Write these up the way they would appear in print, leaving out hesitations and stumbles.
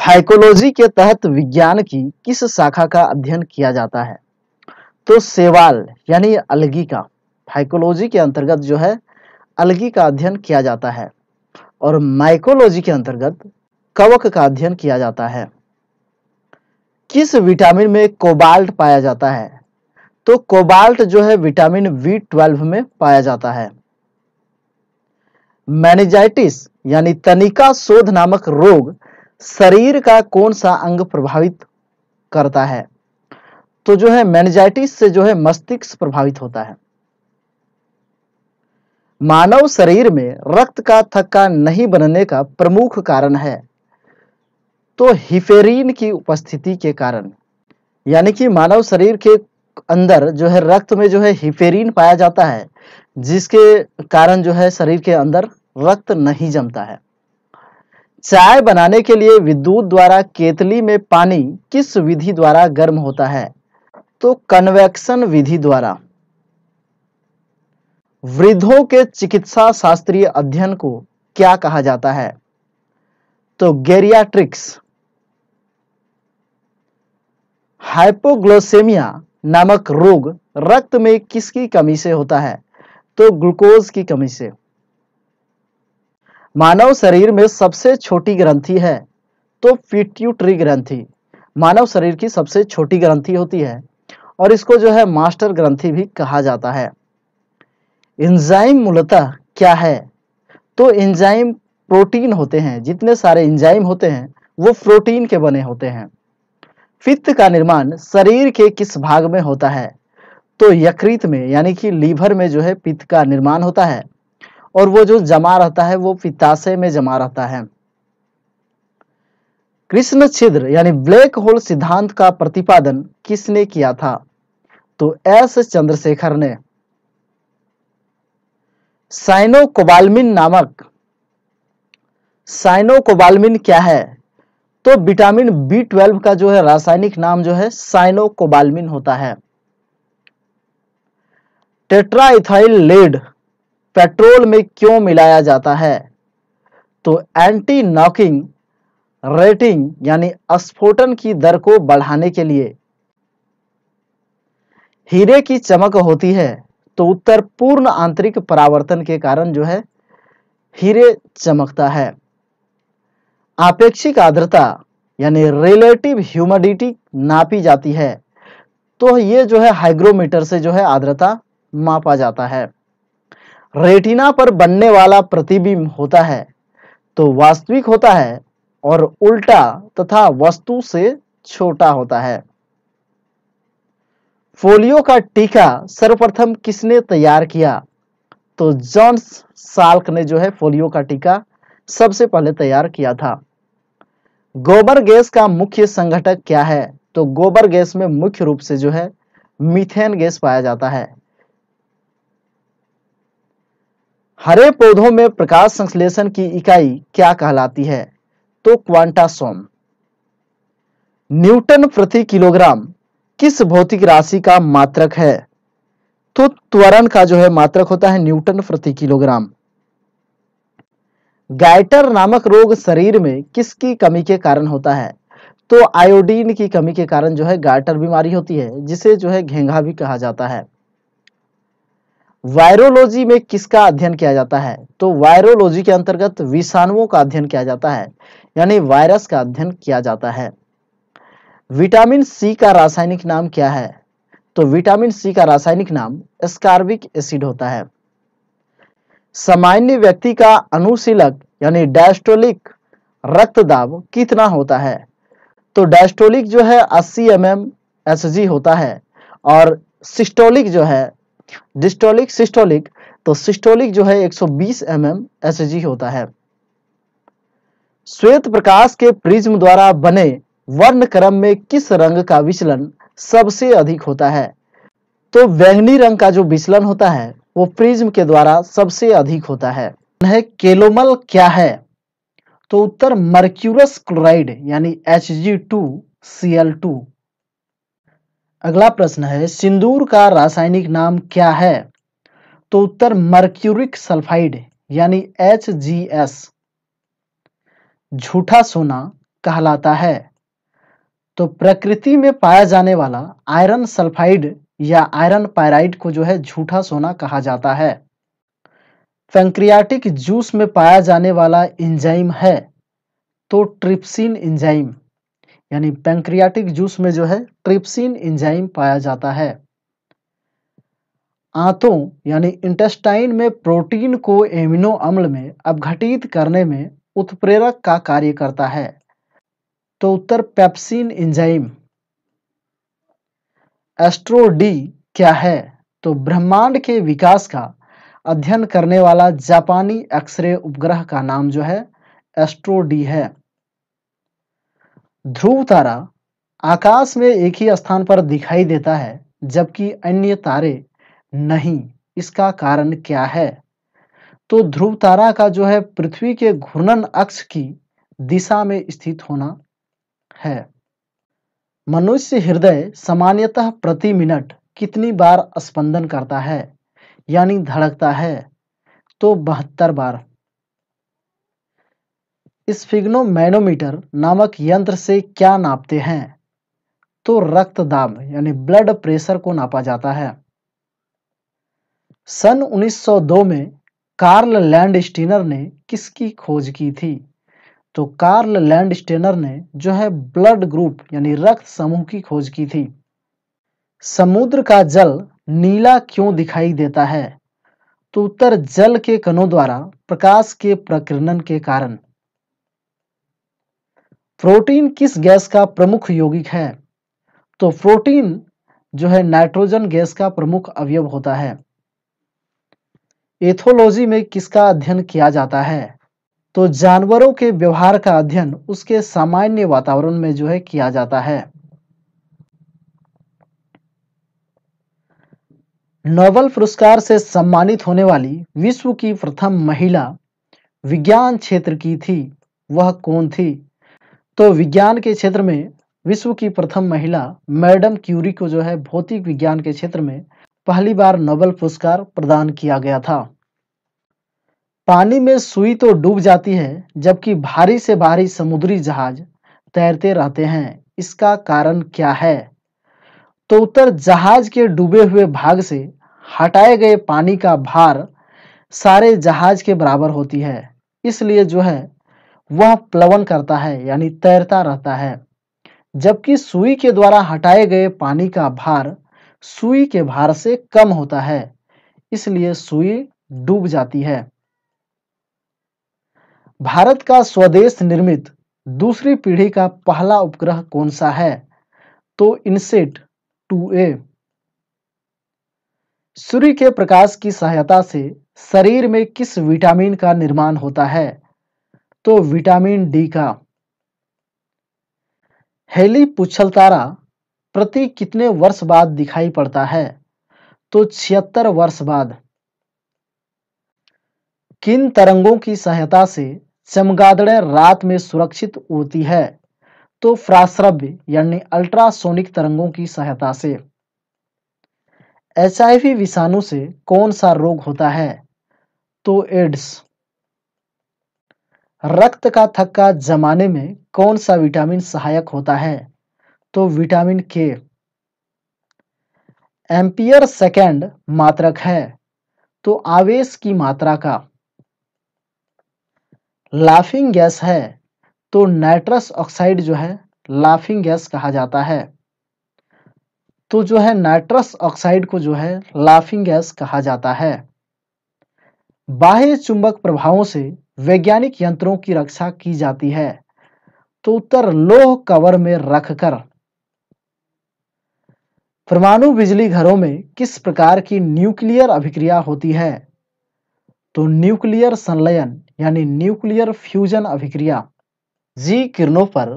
Phycology के तहत विज्ञान की किस शाखा का अध्ययन किया जाता है? तो शैवाल यानी अलगी का, फाइकोलॉजी के अंतर्गत जो है अलगी का अध्ययन किया जाता है और माइकोलॉजी के अंतर्गत कवक का अध्ययन किया जाता है। किस विटामिन में कोबाल्ट पाया जाता है? तो कोबाल्ट जो है विटामिन B12 में पाया जाता है। मेनिंजाइटिस यानी तनिका शोथ नामक रोग शरीर का कौन सा अंग प्रभावित करता है? तो जो है मेनिंजाइटिस से जो है मस्तिष्क प्रभावित होता है। मानव शरीर में रक्त का थक्का नहीं बनने का प्रमुख कारण है? तो हिफेरिन की उपस्थिति के कारण, यानी कि मानव शरीर के अंदर जो है रक्त में जो है हिफेरिन पाया जाता है, जिसके कारण जो है शरीर के अंदर रक्त नहीं जमता है। चाय बनाने के लिए विद्युत द्वारा केतली में पानी किस विधि द्वारा गर्म होता है? तो कन्वेक्शन विधि द्वारा। वृद्धों के चिकित्सा शास्त्रीय अध्ययन को क्या कहा जाता है? तो गेरियाट्रिक्स। हाइपोग्लाइसेमिया नामक रोग रक्त में किसकी कमी से होता है? तो ग्लूकोज की कमी से। मानव शरीर में सबसे छोटी ग्रंथि है? तो पिट्यूटरी ग्रंथि मानव शरीर की सबसे छोटी ग्रंथि होती है और इसको जो है मास्टर ग्रंथि भी कहा जाता है। एंजाइम मूलतः क्या है? तो एंजाइम प्रोटीन होते हैं, जितने सारे एंजाइम होते हैं वो प्रोटीन के बने होते हैं। पित्त का निर्माण शरीर के किस भाग में होता है? तो यकृत में, यानी कि लीवर में जो है पित्त का निर्माण होता है और वो जो जमा रहता है वो पित्ताशय में जमा रहता है। कृष्ण छिद्र यानी ब्लैक होल सिद्धांत का प्रतिपादन किसने किया था? तो एस चंद्रशेखर ने। साइनोकोबाल्मिन क्या है? तो विटामिन B12 का जो है रासायनिक नाम जो है साइनोकोबाल्मिन होता है। टेट्राइथाइल लेड पेट्रोल में क्यों मिलाया जाता है? तो एंटी नॉकिंग रेटिंग यानी स्फोटन की दर को बढ़ाने के लिए। हीरे की चमक होती है? तो उत्तर पूर्ण आंतरिक परावर्तन के कारण जो है हीरे चमकता है। आपेक्षिक आर्द्रता यानी रिलेटिव ह्यूमिडिटी नापी जाती है? तो ये जो है हाइग्रोमीटर से जो है आर्द्रता मापा जाता है। रेटिना पर बनने वाला प्रतिबिंब होता है? तो वास्तविक होता है और उल्टा तथा वस्तु से छोटा होता है। पोलियो का टीका सर्वप्रथम किसने तैयार किया? तो जॉन साल्क ने जो है पोलियो का टीका सबसे पहले तैयार किया था। गोबर गैस का मुख्य संघटक क्या है? तो गोबर गैस में मुख्य रूप से जो है मीथेन गैस पाया जाता है। हरे पौधों में प्रकाश संश्लेषण की इकाई क्या कहलाती है? तो क्वांटासोम। न्यूटन प्रति किलोग्राम किस भौतिक राशि का मात्रक है? तो त्वरण का जो है मात्रक होता है न्यूटन प्रति किलोग्राम। गाइटर नामक रोग शरीर में किसकी कमी के कारण होता है? तो आयोडीन की कमी के कारण जो है गाइटर बीमारी होती है, जिसे जो है घेंघा भी कहा जाता है। वायरोलॉजी में किसका अध्ययन किया जाता है? तो वायरोलॉजी के अंतर्गत विषाणुओं का अध्ययन किया जाता है, यानी वायरस का अध्ययन किया जाता है। विटामिन सी का रासायनिक नाम क्या है? तो विटामिन सी का रासायनिक नाम एस्कॉर्बिक एसिड होता है। सामान्य व्यक्ति का अनुशीलक यानी डायस्टोलिक रक्तदाब कितना होता है? तो डायस्टोलिक जो है 80 mmHg होता है और सिस्टोलिक जो है सिस्टोलिक तो सिस्टोलिक जो है 120 mmHg होता है। श्वेत प्रकाश के प्रिज्म द्वारा बने वर्णक्रम में किस रंग का विचलन सबसे अधिक होता है? तो बैंगनी रंग का जो विचलन होता है वो प्रिज्म के द्वारा सबसे अधिक होता है। केलोमल क्या है? तो उत्तर मर्क्यूरस क्लोराइड यानी Hg2Cl2। अगला प्रश्न है, सिंदूर का रासायनिक नाम क्या है? तो उत्तर मर्क्यूरिक सल्फाइड यानी HGS। झूठा सोना कहलाता है? तो प्रकृति में पाया जाने वाला आयरन सल्फाइड या आयरन पायराइड को जो है झूठा सोना कहा जाता है। पैंक्रियाटिक जूस में पाया जाने वाला एंजाइम है तो ट्रिप्सिन एंजाइम, यानी पैंक्रियाटिक जूस में जो है ट्रिप्सिन एंजाइम पाया जाता है। आंतों यानी इंटेस्टाइन में प्रोटीन को एमिनो अम्ल में अपघटित करने में उत्प्रेरक का कार्य करता है, तो उत्तर पेप्सिन एंजाइम। एस्ट्रो डी क्या है? तो ब्रह्मांड के विकास का अध्ययन करने वाला जापानी एक्सरे उपग्रह का नाम जो है एस्ट्रो डी है। ध्रुव तारा आकाश में एक ही स्थान पर दिखाई देता है जबकि अन्य तारे नहीं, इसका कारण क्या है? तो ध्रुव तारा का जो है पृथ्वी के घूर्णन अक्ष की दिशा में स्थित होना है। मनुष्य हृदय सामान्यतः प्रति मिनट कितनी बार स्पंदन करता है यानी धड़कता है? तो 72 बार। स्फिग्नोमैनोमीटर नामक यंत्र से क्या नापते हैं? तो रक्त दाब यानी ब्लड प्रेशर को नापा जाता है। सन 1902 में कार्ल लैंडस्टीनर ने किसकी खोज की थी? तो कार्ल लैंडस्टीनर ने जो है ब्लड ग्रुप यानी रक्त समूह की खोज की थी। समुद्र का जल नीला क्यों दिखाई देता है? तो उत्तर जल के कणों द्वारा प्रकाश के प्रकीर्णन के कारण। प्रोटीन किस गैस का प्रमुख यौगिक है? तो प्रोटीन जो है नाइट्रोजन गैस का प्रमुख अवयव होता है। एथोलॉजी में किसका अध्ययन किया जाता है? तो जानवरों के व्यवहार का अध्ययन उसके सामान्य वातावरण में जो है किया जाता है। नोबेल पुरस्कार से सम्मानित होने वाली विश्व की प्रथम महिला विज्ञान क्षेत्र की थी, वह कौन थी? तो विज्ञान के क्षेत्र में विश्व की प्रथम महिला मैडम क्यूरी को जो है भौतिक विज्ञान के क्षेत्र में पहली बार नोबेल पुरस्कार प्रदान किया गया था। पानी में सुई तो डूब जाती है जबकि भारी से भारी समुद्री जहाज तैरते रहते हैं, इसका कारण क्या है? तो उत्तर जहाज के डूबे हुए भाग से हटाए गए पानी का भार सारे जहाज के बराबर होती है, इसलिए जो है वह प्लवन करता है यानी तैरता रहता है। जबकि सुई के द्वारा हटाए गए पानी का भार सुई के भार से कम होता है, इसलिए सुई डूब जाती है। भारत का स्वदेश निर्मित दूसरी पीढ़ी का पहला उपग्रह कौन सा है? तो इनसेट 2A। सूर्य के प्रकाश की सहायता से शरीर में किस विटामिन का निर्माण होता है? तो विटामिन डी का। हेली पुच्छल तारा प्रति कितने वर्ष बाद दिखाई पड़ता है? तो 76 वर्ष बाद। किन तरंगों की सहायता से चमगादड़ें रात में सुरक्षित उड़ती है? तो फ्राश्रव्य यानी अल्ट्रासोनिक तरंगों की सहायता से। HIV विषाणु से कौन सा रोग होता है? तो एड्स। रक्त का थक्का जमाने में कौन सा विटामिन सहायक होता है? तो विटामिन के। एम्पियर सेकेंड मात्रक है तो आवेश की मात्रा का। लाफिंग गैस है तो नाइट्रस ऑक्साइड जो है लाफिंग गैस कहा जाता है, तो जो है नाइट्रस ऑक्साइड को जो है लाफिंग गैस कहा जाता है। बाह्य चुंबक प्रभावों से वैज्ञानिक यंत्रों की रक्षा की जाती है, तो उत्तर लौह कवर में रखकर। परमाणु बिजली घरों में किस प्रकार की न्यूक्लियर अभिक्रिया होती है? तो न्यूक्लियर संलयन यानी न्यूक्लियर फ्यूजन अभिक्रिया। जी किरणों पर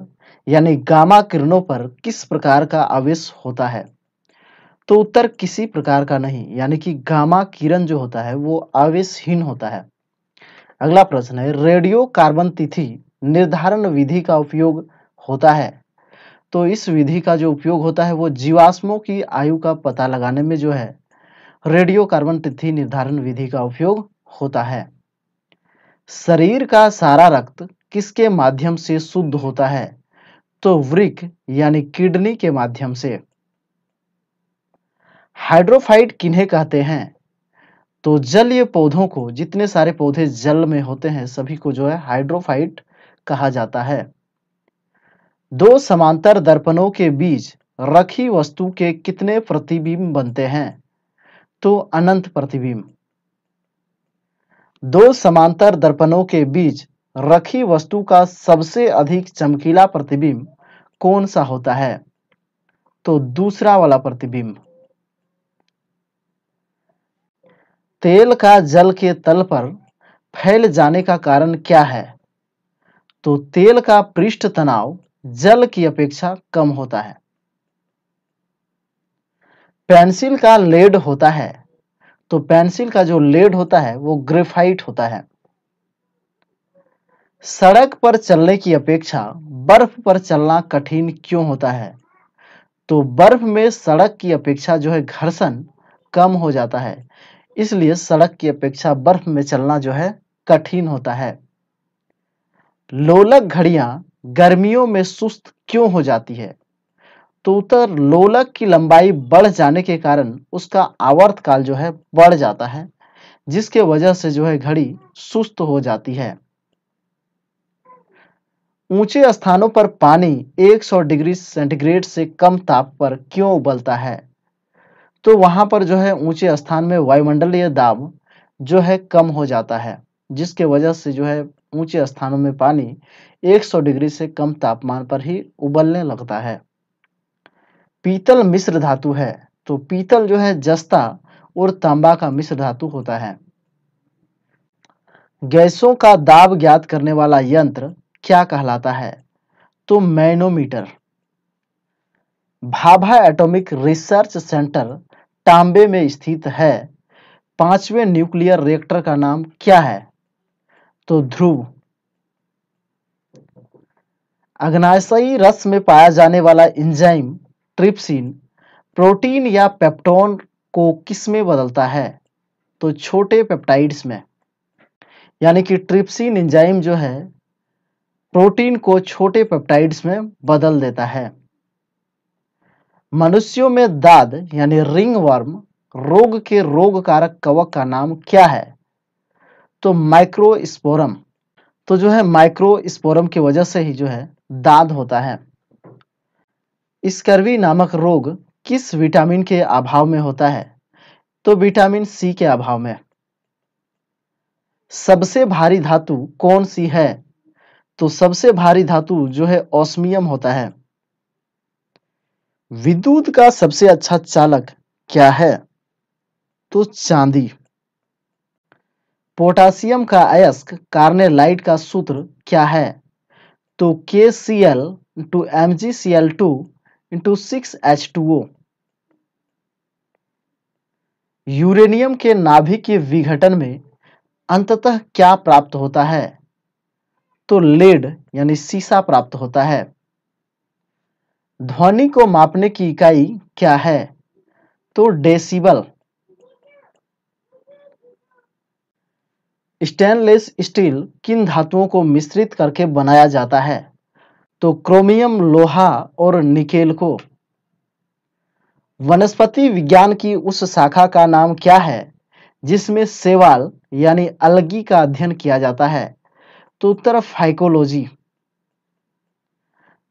यानी गामा किरणों पर किस प्रकार का आवेश होता है? तो उत्तर किसी प्रकार का नहीं, यानी कि गामा किरण जो होता है वो आवेशहीन होता है। अगला प्रश्न है, रेडियो कार्बन तिथि निर्धारण विधि का उपयोग होता है। तो इस विधि का जो उपयोग होता है वो जीवाश्मों की आयु का पता लगाने में जो है रेडियो कार्बन तिथि निर्धारण विधि का उपयोग होता है। शरीर का सारा रक्त किसके माध्यम से शुद्ध होता है? तो वृक्क यानी किडनी के माध्यम से। हाइड्रोफाइट किन्हें कहते हैं? तो जलीय पौधों को, जितने सारे पौधे जल में होते हैं सभी को जो है हाइड्रोफाइट कहा जाता है। दो समांतर दर्पणों के बीच रखी वस्तु के कितने प्रतिबिंब बनते हैं? तो अनंत प्रतिबिंब। दो समांतर दर्पणों के बीच रखी वस्तु का सबसे अधिक चमकीला प्रतिबिंब कौन सा होता है? तो दूसरा वाला प्रतिबिंब। तेल का जल के तल पर फैल जाने का कारण क्या है? तो तेल का पृष्ठ तनाव जल की अपेक्षा कम होता है। पेंसिल का लेड होता है, तो पेंसिल का जो लेड होता है वो ग्रेफाइट होता है। सड़क पर चलने की अपेक्षा बर्फ पर चलना कठिन क्यों होता है? तो बर्फ में सड़क की अपेक्षा जो है घर्षण कम हो जाता है, इसलिए सड़क की अपेक्षा बर्फ में चलना जो है कठिन होता है। लोलक घड़ियां गर्मियों में सुस्त क्यों हो जाती है? तो उत्तर, लोलक की लंबाई बढ़ जाने के कारण उसका आवर्तकाल जो है बढ़ जाता है, जिसके वजह से जो है घड़ी सुस्त हो जाती है। ऊंचे स्थानों पर पानी 100 डिग्री सेंटीग्रेड से कम ताप पर क्यों उबलता है? तो वहां पर जो है ऊंचे स्थान में वायुमंडलीय दाब जो है कम हो जाता है, जिसके वजह से जो है ऊंचे स्थानों में पानी 100 डिग्री से कम तापमान पर ही उबलने लगता है। पीतल मिश्र धातु है, तो पीतल जो है जस्ता और तांबा का मिश्र धातु होता है। गैसों का दाब ज्ञात करने वाला यंत्र क्या कहलाता है? तो manometer. Bhabha atomic research centre तांबे में स्थित है। पांचवें न्यूक्लियर रिएक्टर का नाम क्या है? तो ध्रुव। अग्नाशयी रस में पाया जाने वाला एंजाइम ट्रिप्सिन प्रोटीन या पेप्टोन को किस में बदलता है? तो छोटे पेप्टाइड्स में। यानी कि ट्रिप्सिन एंजाइम जो है प्रोटीन को छोटे पेप्टाइड्स में बदल देता है। मनुष्यों में दाद यानी रिंग वर्म रोग के रोग कारक कवक का नाम क्या है? तो माइक्रोस्पोरम। तो जो है माइक्रोस्पोरम की वजह से ही जो है दाद होता है। स्कर्वी नामक रोग किस विटामिन के अभाव में होता है? तो विटामिन सी के अभाव में। सबसे भारी धातु कौन सी है? तो सबसे भारी धातु जो है ऑस्मियम होता है। विद्युत का सबसे अच्छा चालक क्या है? तो चांदी। पोटासियम का अयस्क कार्नेलाइट का सूत्र क्या है? तो KCl into MgCl2 into 6H2O। Uranium के नाभिक के विघटन में अंततः क्या प्राप्त होता है? तो लेड यानी सीसा प्राप्त होता है। ध्वनि को मापने की इकाई क्या है? तो डेसिबल। स्टेनलेस स्टील किन धातुओं को मिश्रित करके बनाया जाता है? तो क्रोमियम, लोहा और निकेल को। वनस्पति विज्ञान की उस शाखा का नाम क्या है जिसमें शैवाल यानी अलगी का अध्ययन किया जाता है? तो उत्तर, फाइकोलॉजी।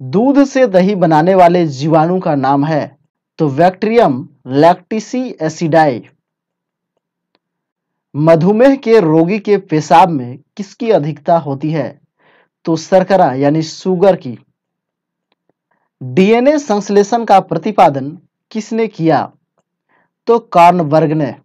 दूध से दही बनाने वाले जीवाणु का नाम है? तो बैक्टीरियम लैक्टिसी एसिडाई। मधुमेह के रोगी के पेशाब में किसकी अधिकता होती है? तो शर्करा यानी शुगर की। डीएनए संश्लेषण का प्रतिपादन किसने किया? तो कार्नबर्ग ने।